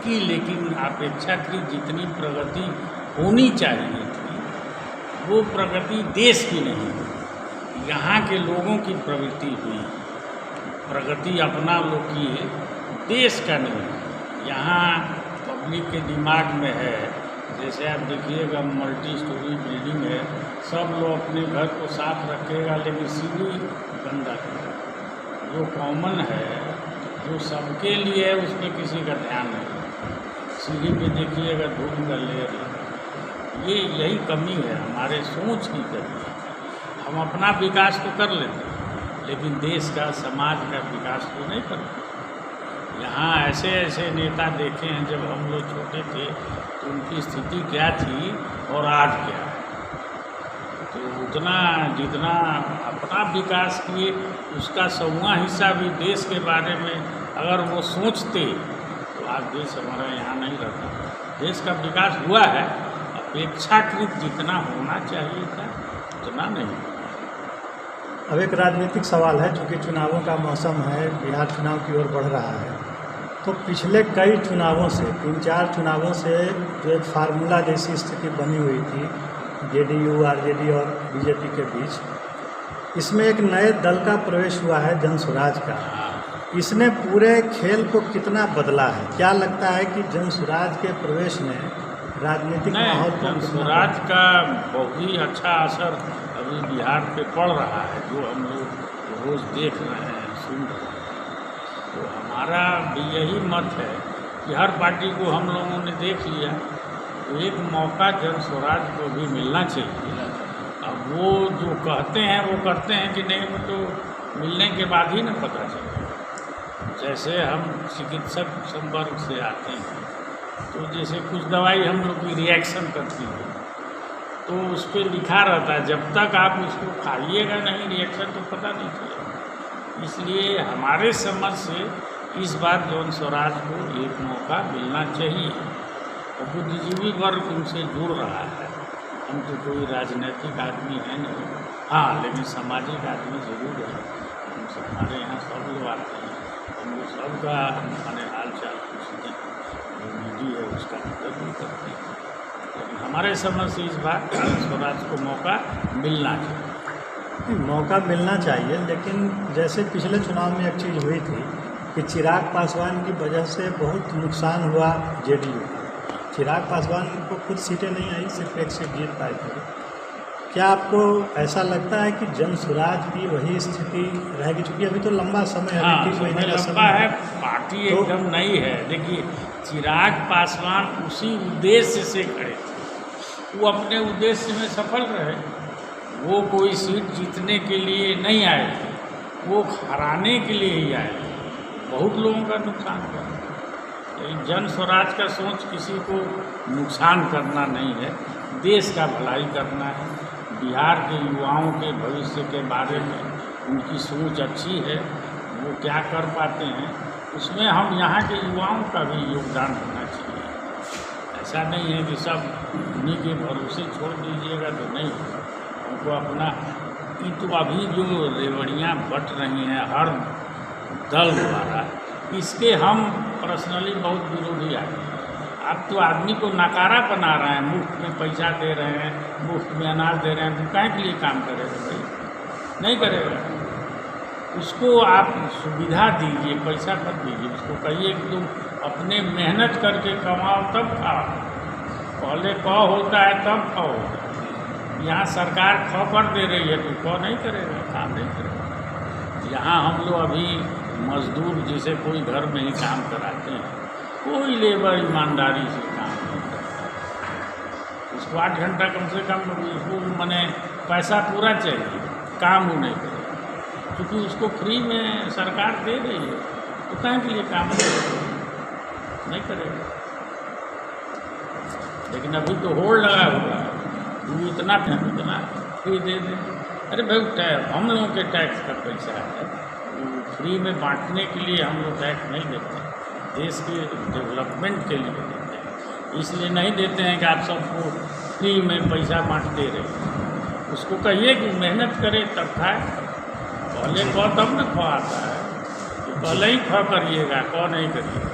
की, लेकिन अपेक्षाकृत जितनी प्रगति होनी चाहिए थी वो प्रगति देश की नहीं हुई, यहाँ के लोगों की प्रवृत्ति हुई। प्रगति अपना लोग किए, देश का नहीं। यहाँ पब्लिक के दिमाग में है, जैसे आप देखिएगा मल्टी स्टोरी बिल्डिंग है, सब लोग अपने घर को साफ रखेगा लेकिन सीढ़ी गंदा है। जो कॉमन है, जो सबके लिए है, उसमें किसी का ध्यान नहीं। सीढ़ी पे देखिएगा धूल का लेयर, ये यही कमी है, हमारे सोच की कमी है। हम अपना विकास तो कर लेते हैं लेकिन देश का, समाज का विकास तो नहीं करते। यहाँ ऐसे ऐसे नेता देखे हैं, जब हम लोग छोटे थे तो उनकी स्थिति क्या थी और आज क्या है। तो उतना जितना अपना विकास किए, उसका 100वां हिस्सा भी देश के बारे में अगर वो सोचते तो आज देश हमारा यहाँ नहीं रहता। देश का विकास हुआ है, अपेक्षाकृत जितना होना चाहिए था उतना नहीं। अब एक राजनीतिक सवाल है, चूँकि चुनावों का मौसम है, बिहार चुनाव की ओर बढ़ रहा है, तो पिछले कई चुनावों से, 3-4 चुनावों से जो एक फार्मूला जैसी स्थिति बनी हुई थी जेडीयू, आरजेडी और बीजेपी के बीच, इसमें एक नए दल का प्रवेश हुआ है, जनसुराज का। इसने पूरे खेल को कितना बदला है? क्या लगता है कि जनसुराज के प्रवेश ने राजनीतिक माहौल को? जनसुराज का बहुत ही अच्छा असर अभी बिहार पे पड़ रहा है, जो हम लोग रोज़ देख रहे हैं, सुन रहे हैं। तो हमारा भी यही मत है कि हर पार्टी को हम लोगों ने देख लिया, तो एक मौका जनसुराज को भी मिलना चाहिए। अब वो जो कहते हैं वो करते हैं कि नहीं, वो तो मिलने के बाद ही ना पता चले। जैसे हम चिकित्सक संपर्क से आते हैं तो जैसे कुछ दवाई हम लोग की रिएक्शन करती है, तो उस पर लिखा रहता है, जब तक आप उसको खाइएगा नहीं रिएक्शन तो पता नहीं चलेगा। इसलिए हमारे समझ से इस बार जनसुराज को एक मौका मिलना चाहिए। और बुद्धिजीवी वर्ग उनसे जुड़ रहा है। हम तो कोई राजनीतिक आदमी है नहीं, हाँ लेकिन सामाजिक आदमी ज़रूर है। हमारे यहाँ सब लोग आते हैं, हम लोग सबका माने हाल चाल पूछते हैं, जो विधि है उसका मदद भी करते हैं। लेकिन हमारे समझ से इस बार स्वराज को मौका मिलना चाहिए। मौका मिलना चाहिए, लेकिन जैसे पिछले चुनाव में एक चीज़ हुई थी कि चिराग पासवान की वजह से बहुत नुकसान हुआ जेडीयू। चिराग पासवान को खुद सीटें नहीं आई, सिर्फ एक सीट जीत पाए थे। क्या आपको ऐसा लगता है कि जनसुराज की वही स्थिति रहेगी? चूँकि अभी तो लंबा समय है, लंबा है, पार्टी तो एकदम नई है। देखिए, चिराग पासवान उसी उद्देश्य से खड़े थे, वो अपने उद्देश्य में सफल रहे। वो कोई सीट जीतने के लिए नहीं आए थे, वो हराने के लिए ही आए थे। बहुत लोगों का नुकसान हुआ, लेकिन जनसुराज का सोच किसी को नुकसान करना नहीं है, देश का भलाई करना है। बिहार के युवाओं के भविष्य के बारे में उनकी सोच अच्छी है, वो क्या कर पाते हैं उसमें हम यहाँ के युवाओं का भी योगदान होना चाहिए। ऐसा नहीं है कि सब उन्हीं के भरोसे छोड़ दीजिएगा तो नहीं होगा। उनको अपना ये तो अभी जो रेवड़ियाँ बट रही हैं हर दल द्वारा, इसके हम पर्सनली बहुत विरोधी आदमी हैं। अब तो आदमी को नकारा बना रहे हैं, मुफ्त में पैसा दे रहे हैं, मुफ्त में अनाज दे रहे हैं, तो काहे के लिए काम करेगा भाई? नहीं करेगा। उसको आप सुविधा दीजिए, पैसा मत दीजिए। उसको कहिए कि तुम अपने मेहनत करके कमाओ तब खाओ। पहले क होता है तब ख होता है। यहाँ सरकार ख पर दे रही है तो क नहीं करेगा, काम नहीं करेगा। यहाँ हम लोग अभी मजदूर जैसे कोई घर में ही काम कराते हैं, कोई लेबर ईमानदारी से काम नहीं करता। उसको 8 घंटा कम से कम उसको माने पैसा पूरा चाहिए, काम वो नहीं करेगा। क्योंकि उसको फ्री में सरकार दे रही है तो कहाँ के लिए काम नहीं करेगा। लेकिन अभी तो होड़ लगा हुआ है, वो इतना फ्री दे दें। अरे भाई, हम लोगों के टैक्स का पैसा है, फ्री में बांटने के लिए हम लोग टैक्स नहीं देते, देश के डेवलपमेंट के लिए देते हैं। इसलिए नहीं देते हैं कि आप सबको फ्री में पैसा बांटते रहे। उसको कहिए कि मेहनत करे तब खाए। पहले क तब न ख आता है, तो पहले ही ख करिएगा, क नहीं करिएगा।